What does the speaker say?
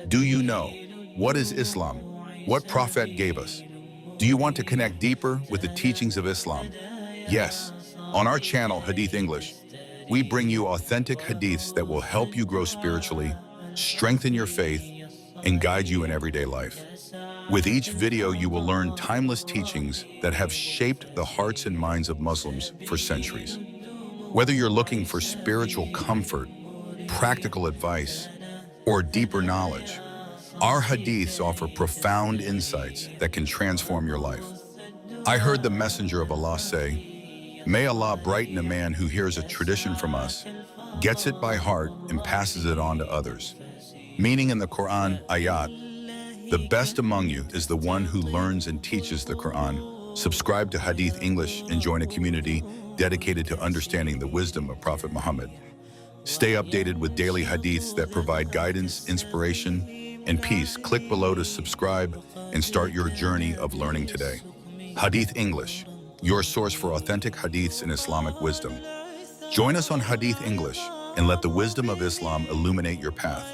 Do you know what is Islam? What Prophet gave us? Do you want to connect deeper with the teachings of Islam? Yes. On our channel, Hadith English, we bring you authentic hadiths that will help you grow spiritually, strengthen your faith, and guide you in everyday life. With each video, you will learn timeless teachings that have shaped the hearts and minds of Muslims for centuries. Whether you're looking for spiritual comfort, practical advice, or deeper knowledge, our hadiths offer profound insights that can transform your life. I heard the Messenger of Allah say, "May Allah brighten a man who hears a tradition from us, gets it by heart, and passes it on to others." Meaning in the Quran, ayat, "The best among you is the one who learns and teaches the Quran." Subscribe to Hadith English and join a community dedicated to understanding the wisdom of Prophet Muhammad. Stay updated with daily hadiths that provide guidance, inspiration, and peace. Click below to subscribe and start your journey of learning today. Hadith English, your source for authentic hadiths and Islamic wisdom. Join us on Hadith English and let the wisdom of Islam illuminate your path.